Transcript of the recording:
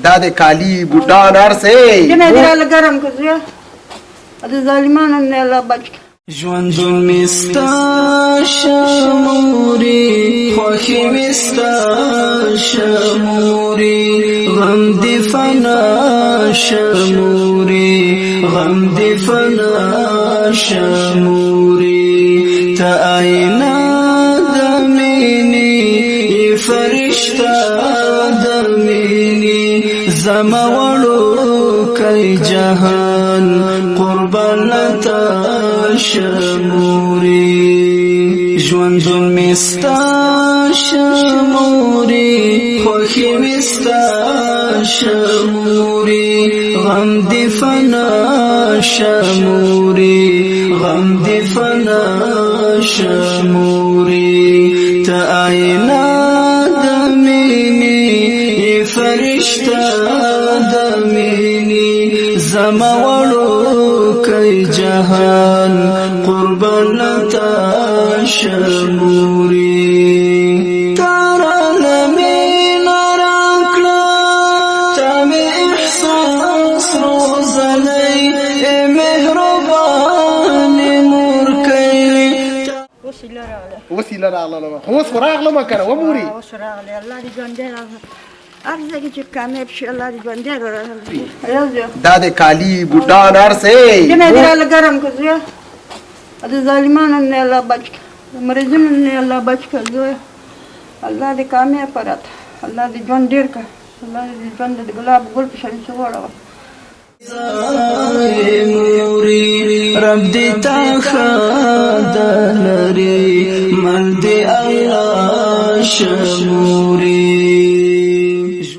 دا د کالی بوټان هرڅه جنه دراله ګرم کو زه د ظالمانو نه الله بچ ژوندون مستا شموري خوښي مستا شموري غم دی فنا شموري غم دی فنا شموري تا آئینه د مینې فرشته د مینې زما وړوکی جهان قربان تا شموري ژوندون مستا شموري خوښي مستا شموري غم دی فنا شموري غم دی فنا شموري تا آئینه د مینې فرشته د مینې زما وړوکی جهان قربان تا شموري تارانه مینا راکړه تا مې احساس روزنی مهربانې مورکۍ وسیله راغله خو اوس خو راغلمه که نه ومورې اوس راغلی الله دې ژوندی راغله هر ځای کې چې کامیاب شي الله دې ژوندی راغلی دا د کالی بوټان هرڅه جنه دراله ګرم کو زه د ظالمانو نه الله بچ د مریضانو نه الله بچ کړه زه الله دې کامیاب پرات الله دې ژوند ډېر کړه الله دې ژوند د ګلاب ګل په شان څه وړوه موري رب دې تا خدای لري مل دې الله شموري